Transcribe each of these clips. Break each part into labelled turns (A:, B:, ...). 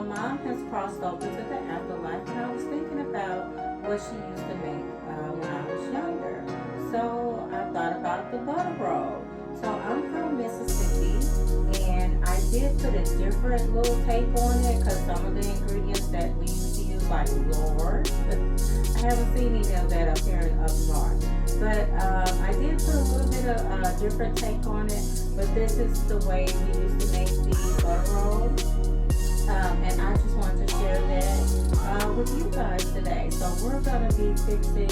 A: my mom has crossed over to the afterlife, and I was thinking about what she used to make when I was younger. So I thought about the butter roll. So I'm from Mississippi, and I did put a different little take on it because some of the ingredients that we used to use, like Lord, I haven't seen any of that up here up north. But I did put a little bit of a different take on it. But this is the way we used to make the butter roll. And I just wanted to share that with you guys today. So we're going to be fixing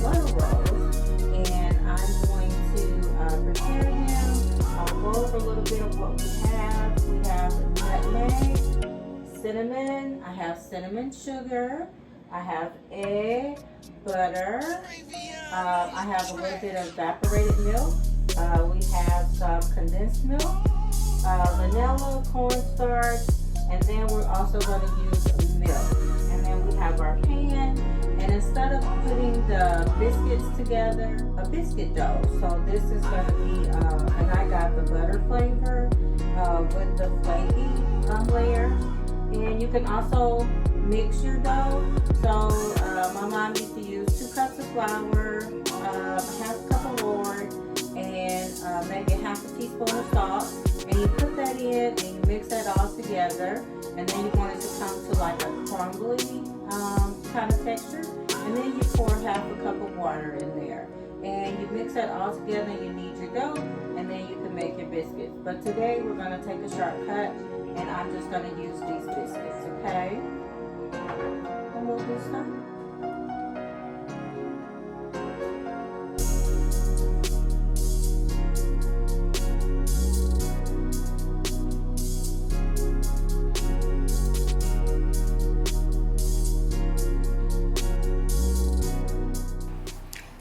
A: butter rolls, and I'm going to prepare them. I'll go over a little bit of what we have. We have nutmeg, cinnamon. I have cinnamon sugar. I have egg, butter. I have a little bit of evaporated milk. We have some condensed milk, vanilla, cornstarch, and then we're also going to use milk. And then we have our pan. And instead of putting the biscuits together, a biscuit dough. So this is going to be, and I got the butter flavor with the flaky layer. And you can also mix your dough. So my mom used to use 2 cups of flour, half a cup of lard, and maybe half a teaspoon of salt. And you put that in and you mix that all together. And then you want it to come to like a crumbly kind of texture. And then you pour half a cup of water in there. And you mix that all together and you knead your dough. And then you can make your biscuits. But today we're going to take a shortcut. And I'm just going to use these biscuits, okay? And we'll do some.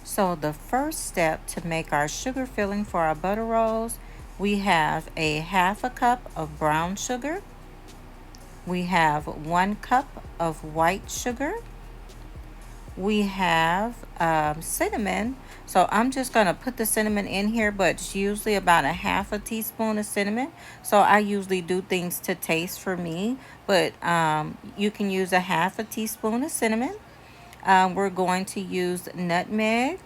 A: So the first step to make our sugar filling for our butter rolls, we have a half a cup of brown sugar. We have 1 cup of white sugar. We have cinnamon. So I'm just going to put the cinnamon in here, but it's usually about a half a teaspoon of cinnamon. So I usually do things to taste for me, but you can use a half a teaspoon of cinnamon. We're going to use nutmeg.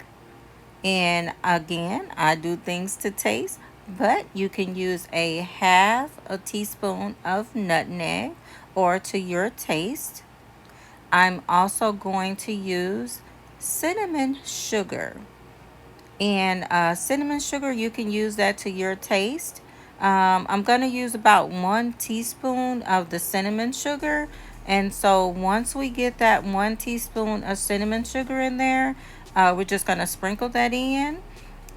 A: And again, I do things to taste, but you can use a half a teaspoon of nutmeg or to your taste. I'm also going to use cinnamon sugar. And cinnamon sugar, you can use that to your taste. I'm going to use about 1 teaspoon of the cinnamon sugar. And so once we get that 1 teaspoon of cinnamon sugar in there, we're just going to sprinkle that in.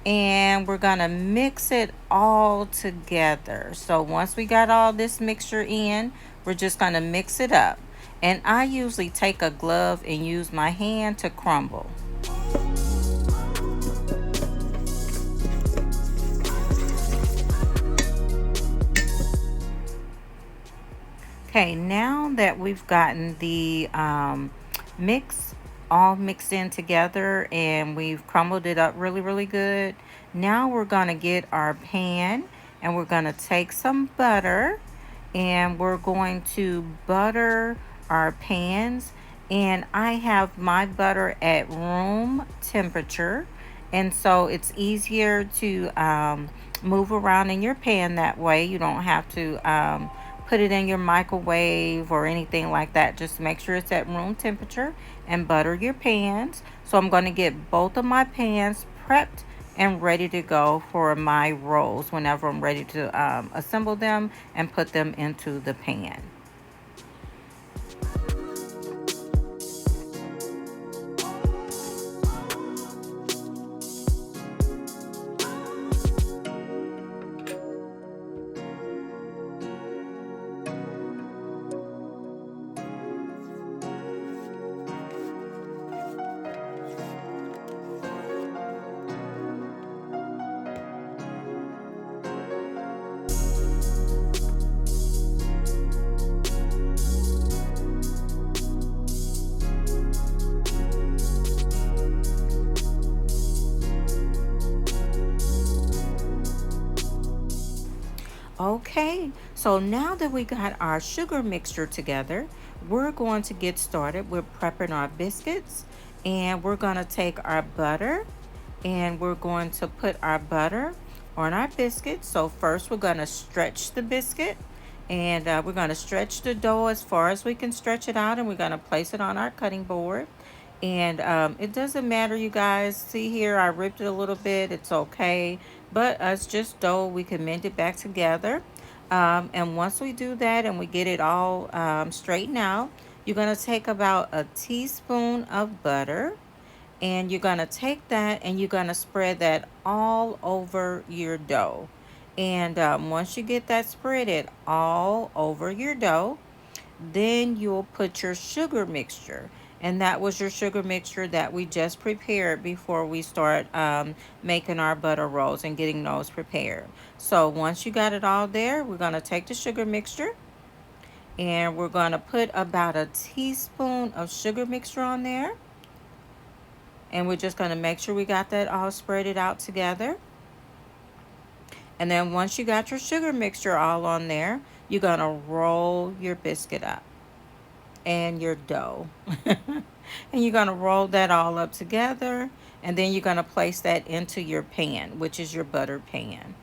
A: And we're going to mix it all together. So once we got all this mixture in, we're just going to mix it up. And I usually take a glove and use my hand to crumble. Okay, now that we've gotten the mix all mixed in together and we've crumbled it up really good, now we're going to get our pan and we're going to take some butter and we're going to butter our pans. And I have my butter at room temperature, and so it's easier to move around in your pan that way. You don't have to put it in your microwave or anything like that. Just make sure it's at room temperature and butter your pans. So I'm going to get both of my pans prepped and ready to go for my rolls whenever I'm ready to assemble them and put them into the pan. Okay, So now that we got our sugar mixture together, we're going to get started with prepping our biscuits. And we're going to take our butter and we're going to put our butter on our biscuit. So first we're going to stretch the biscuit, and we're going to stretch the dough as far as we can stretch it out, and we're going to place it on our cutting board. And it doesn't matter, you guys. See here, I ripped it a little bit. It's okay. But it's just dough. We can mend it back together. And once we do that and we get it all straightened out, you're going to take about a teaspoon of butter, and you're going to take that and you're going to spread that all over your dough. And once you get that spread all over your dough, then you'll put your sugar mixture. And that was your sugar mixture that we just prepared before we start making our butter rolls and getting those prepared. So once you got it all there, we're going to take the sugar mixture and we're going to put about a teaspoon of sugar mixture on there. And we're just going to make sure we got that all spread out together. And then once you got your sugar mixture all on there, you're going to roll your biscuit up and your dough. And you're going to roll that all up together. And then you're going to place that into your pan, which is your butter pan.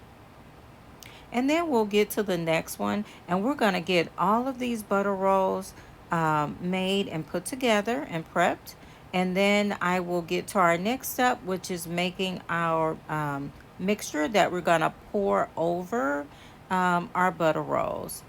A: And then we'll get to the next one. And we're going to get all of these butter rolls made and put together and prepped. And then I will get to our next step, which is making our mixture that we're going to pour over our butter rolls.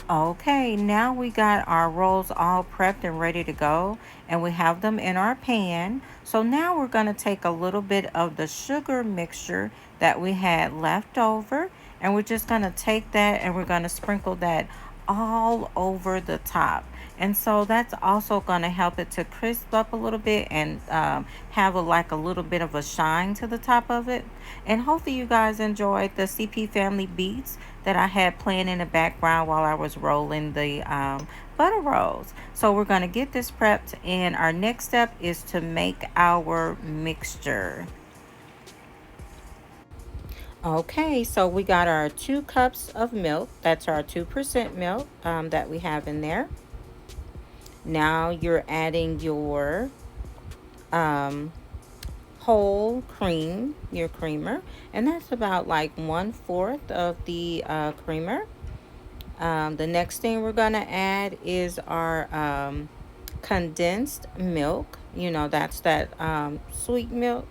A: Okay, now we got our rolls all prepped and ready to go, and we have them in our pan. So now we're going to take a little bit of the sugar mixture that we had left over, and we're just going to take that and we're going to sprinkle that all over the top. And so that's also going to help it to crisp up a little bit and have like a little bit of a shine to the top of it. And hopefully you guys enjoyed the CP Family beats that I had playing in the background while I was rolling the butter rolls. So we're going to get this prepped, and our next step is to make our mixture. Okay, so we got our 2 cups of milk. That's our 2% milk that we have in there. Now you're adding your um, whole cream, your creamer, and that's about like 1/4 of the creamer. The next thing we're gonna add is our condensed milk. You know, that's that sweet milk.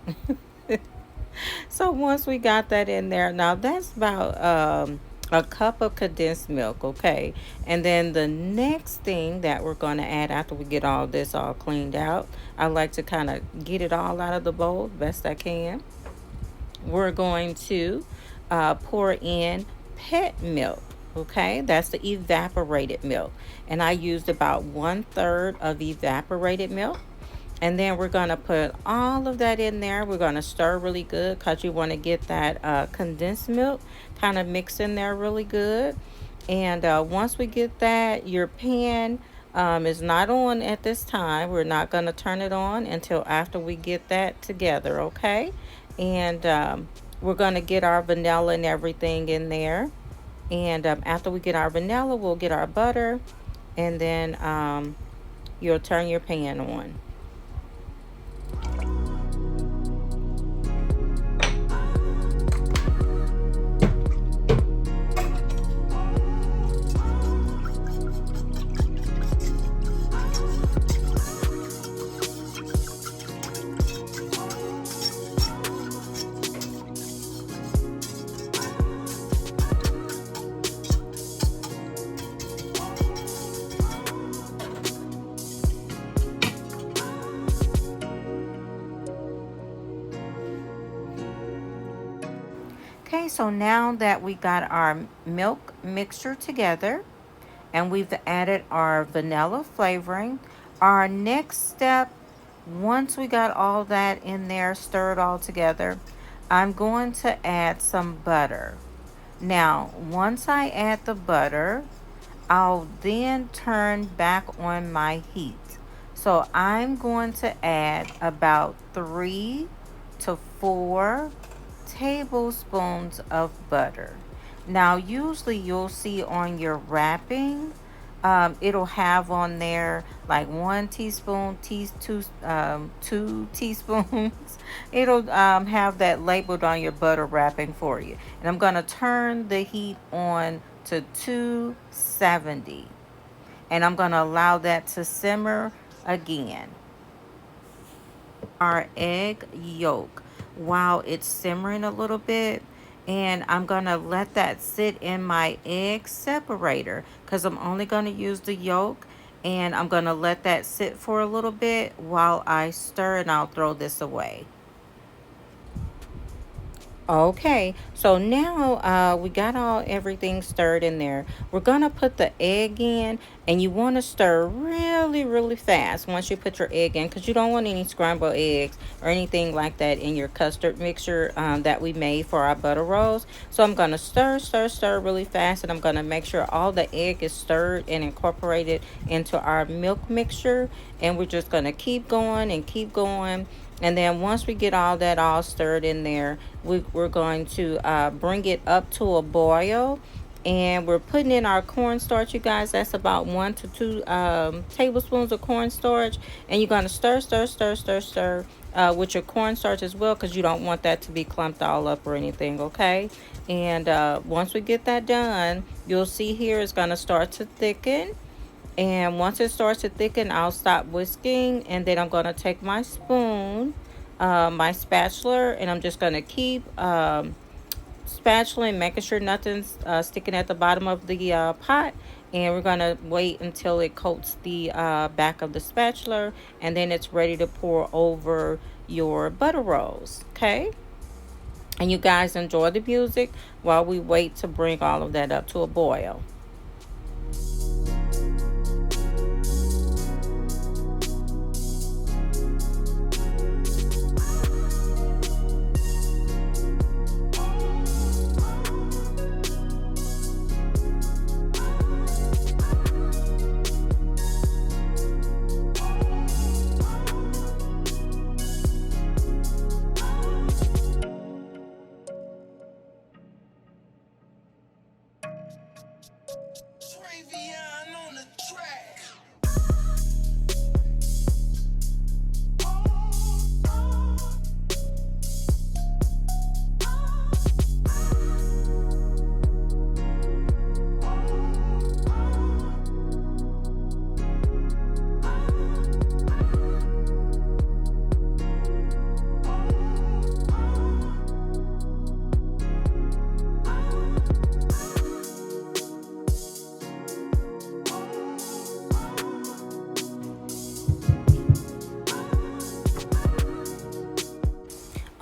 A: So once we got that in there, now that's about a cup of condensed milk, okay? And then the next thing that we're going to add after we get all this all cleaned out, I like to kind of get it all out of the bowl best I can. We're going to pour in pet milk, okay? That's the evaporated milk. And I used about 1/3 of evaporated milk. And then we're going to put all of that in there. We're going to stir really good because you want to get that condensed milk kind of mixed in there really good. And once we get that, your pan is not on at this time. We're not going to turn it on until after we get that together, okay? And we're going to get our vanilla and everything in there. And after we get our vanilla, we'll get our butter. And then you'll turn your pan on. Okay, so now that we got our milk mixture together and we've added our vanilla flavoring, our next step, once we got all that in there, stirred all together, I'm going to add some butter. Now, once I add the butter, I'll then turn back on my heat. So I'm going to add about 3 to 4 tablespoons of butter. Now, usually you'll see on your wrapping, it'll have on there like 1 teaspoon, 2 teaspoons. It'll have that labeled on your butter wrapping for you. And I'm going to turn the heat on to 270. And I'm going to allow that to simmer again. Our egg yolk while it's simmering a little bit, and I'm gonna let that sit in my egg separator because I'm only gonna use the yolk, and I'm gonna let that sit for a little bit while I stir, and I'll throw this away. Okay, so now we got all everything stirred in there. We're gonna put the egg in, and you want to stir really fast once you put your egg in, because you don't want any scrambled eggs or anything like that in your custard mixture that we made for our butter rolls. So I'm gonna stir really fast, and I'm gonna make sure all the egg is stirred and incorporated into our milk mixture. And we're just gonna keep going and keep going. And then once we get all that all stirred in there, we're going to bring it up to a boil. And we're putting in our cornstarch, you guys. That's about 1 to 2 tablespoons of cornstarch. And you're going to stir with your cornstarch as well, because you don't want that to be clumped all up or anything, okay? And once we get that done, you'll see here it's going to start to thicken. And once it starts to thicken, I'll stop whisking, and then I'm going to take my spoon, my spatula, and I'm just going to keep spatulaing, making sure nothing's sticking at the bottom of the pot. And we're going to wait until it coats the back of the spatula, and then it's ready to pour over your butter rolls, okay? And you guys enjoy the music while we wait to bring all of that up to a boil.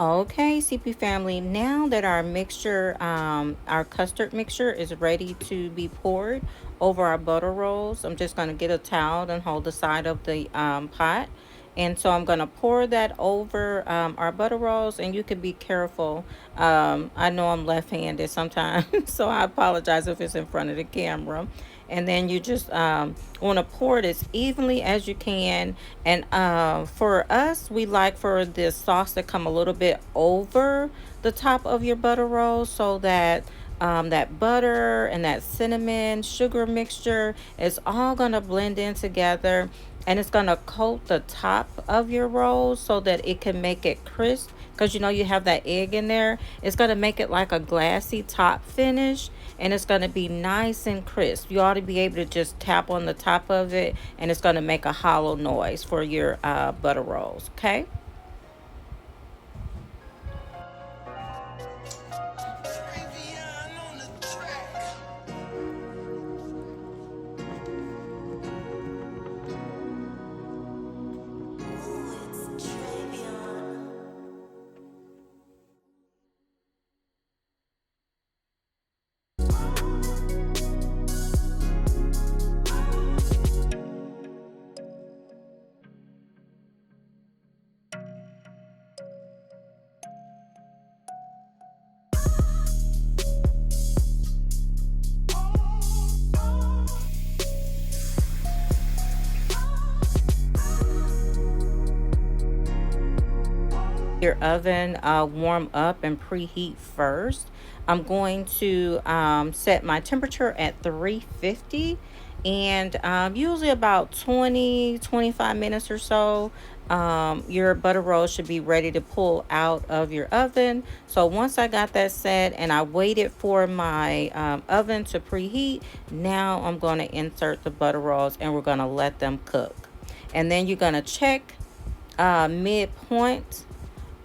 A: Okay, CP family, now that our mixture, our custard mixture is ready to be poured over our butter rolls, I'm just going to get a towel and hold the side of the pot. And so I'm going to pour that over our butter rolls, and you can be careful. I know I'm left-handed sometimes, so I apologize if it's in front of the camera. And then you just want to pour it as evenly as you can. And for us, we like for the sauce to come a little bit over the top of your butter roll, so that that butter and that cinnamon sugar mixture is all going to blend in together, and it's going to coat the top of your rolls so that it can make it crisp, because you know you have that egg in there. It's going to make it like a glassy top finish, and it's going to be nice and crisp. You ought to be able to just tap on the top of it, and it's going to make a hollow noise for your butter rolls. Okay. Your oven warm up and preheat first. I'm going to set my temperature at 350, and usually about 20-25 minutes or so, your butter roll should be ready to pull out of your oven. So once I got that set and I waited for my oven to preheat, now I'm going to insert the butter rolls and we're going to let them cook. And then you're going to check midpoint,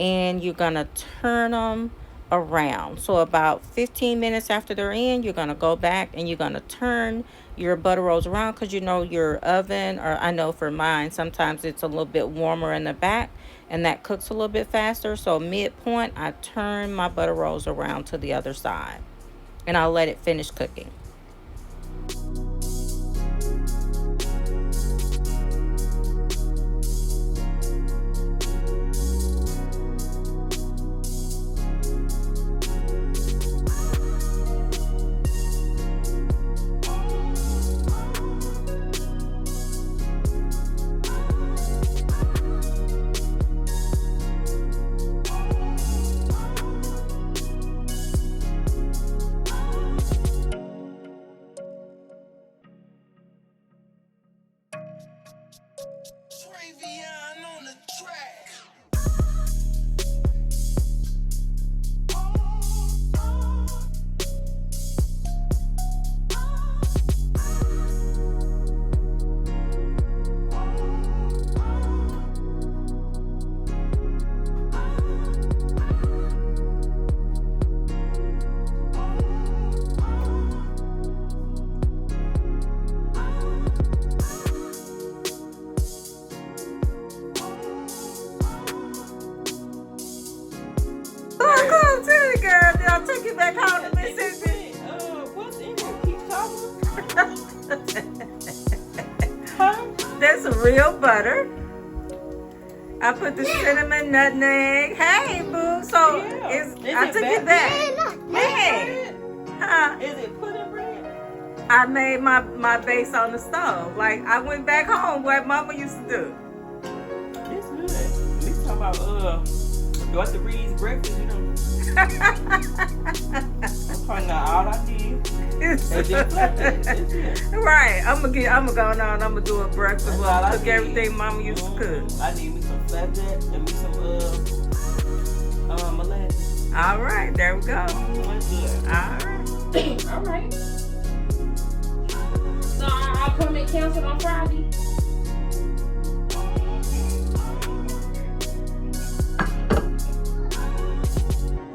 A: and you're gonna turn them around. So about 15 minutes after they're in, you're gonna go back and you're gonna turn your butter rolls around, because you know your oven, or I know for mine, sometimes it's a little bit warmer in the back and that cooks a little bit faster. So midpoint, I turn my butter rolls around to the other side and I'll let it finish cooking. I'll take you back home to Mississippi.
B: What's in there? Keep talking.
A: Huh? That's real butter. I put the cinnamon, nutmeg. Hey, boo. So I took it back. Hey. Huh?
B: Is it pudding bread?
A: I made my base on the stove. Like, I went back home what Mama used to do.
B: It's good. We talking about Dr. Reed's breakfast, you know. I'm finding out all I need.
A: Right. I'm gonna go on. I'm gonna do a breakfast. I'll cook everything Mama used to cook.
B: I need me some flatbread and me some molasses.
A: All right, there we go.
B: That's good.
A: All right.
C: All right. So I'll come and cancel on Friday.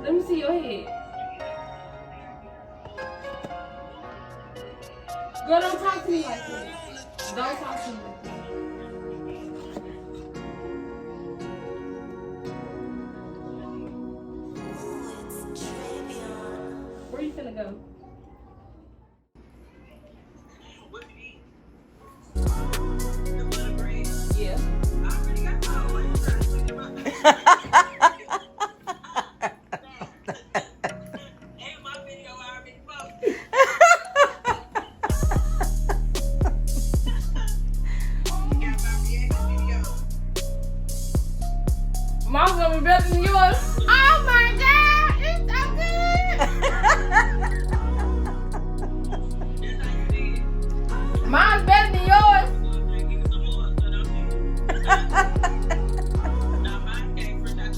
C: Let me see your head. Girl, don't talk to me like that. Don't talk to me like that.
A: it go.
B: What you eat? The buttery.
A: Yeah.
B: I already got my own. Ain't my video already posted. You got my reaction video.
A: Mine's gonna be better than yours. Oh my god, it's so good.
B: That's how you did.
A: Mine's better than yours.
B: Give some more, so don't you? Now mine came fresh out the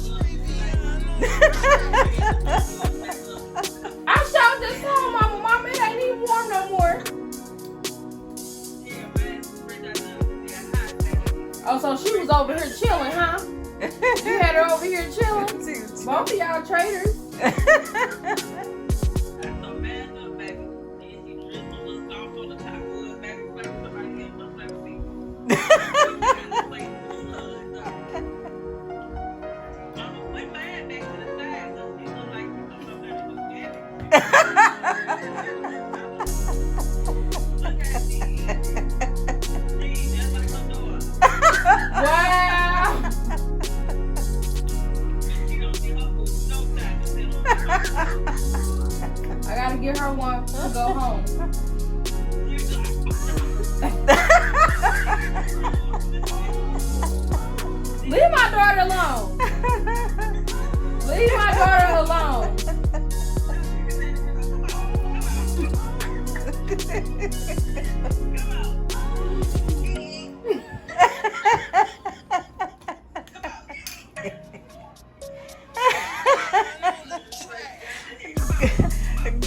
A: I showed this home, mama. Mama, it ain't even warm no more.
B: yeah, man. Fresh out the hot, baby.
A: Oh, so she was over here chilling, huh? You had her over here chilling? Both of y'all traitors.
B: That's so bad up, baby. And she dripped a little soft on the top of it, baby. Like somebody else was like me. Mama, put my hand back to the side so she look like something that was scary. Look at me. See, just like her door.
A: Wow.
B: She don't see her food no time to sit on her.
A: I gotta get her one to go home.
B: You
A: Leave my daughter alone. Leave my daughter alone.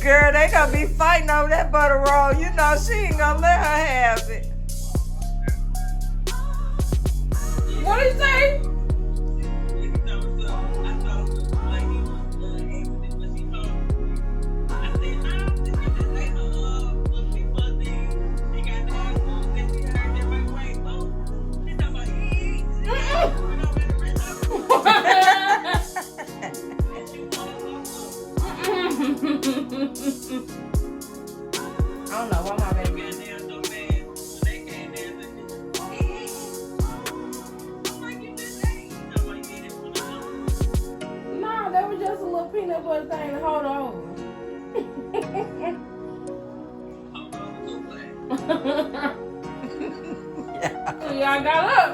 C: Girl, they gonna be fighting over that butter roll. You know she ain't gonna let her have it.
A: What did you say? I don't know why my baby. No, that was just a little peanut butter thing to hold over. So y'all got up.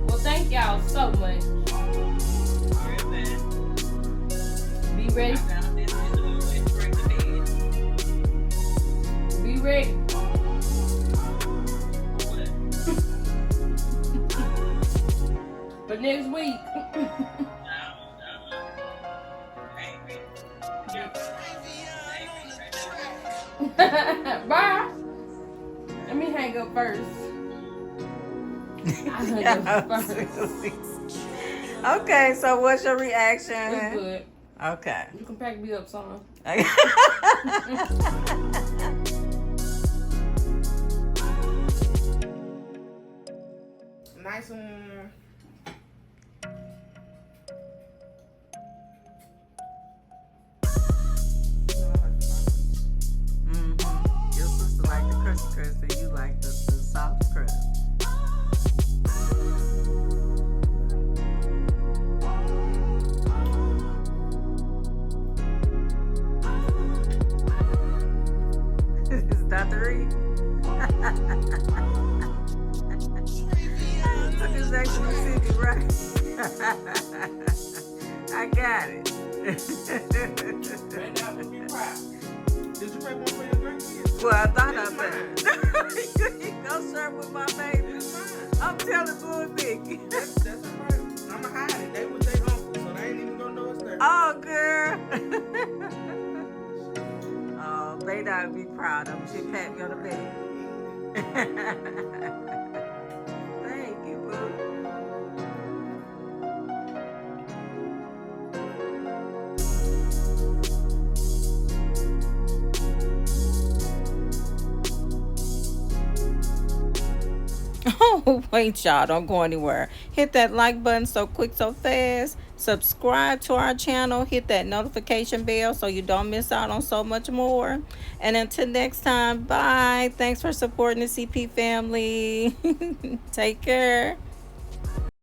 A: Well, thank y'all so much. Be ready. Be ready. For next week. Bye. Let me hang up first. I hung up first.
C: Okay, so what's your
A: It's
C: reaction?
A: good.
C: Okay.
A: You can pack me up, son.
C: Nice one. Your sister like the crusty crust and you like the soft crust. Is that the read? Took his back to Mississippi, right? I got it.
B: Did you make one for your grandkids?
C: Well, I thought I better. You go serve with my baby. I'm telling Blue and Vicky.
B: That's alright. I'ma hide it. They was their uncle, so they ain't even gonna know it's there.
C: Oh, girl. Oh, Bayda would be proud of me. She pat me on the back. Thank
A: Oh, wait, y'all, don't go anywhere. Hit that like button so quick, so fast. Subscribe to our channel. Hit that notification bell so you don't miss out on so much more. And until next time, bye. Thanks for supporting the CP family. Take care.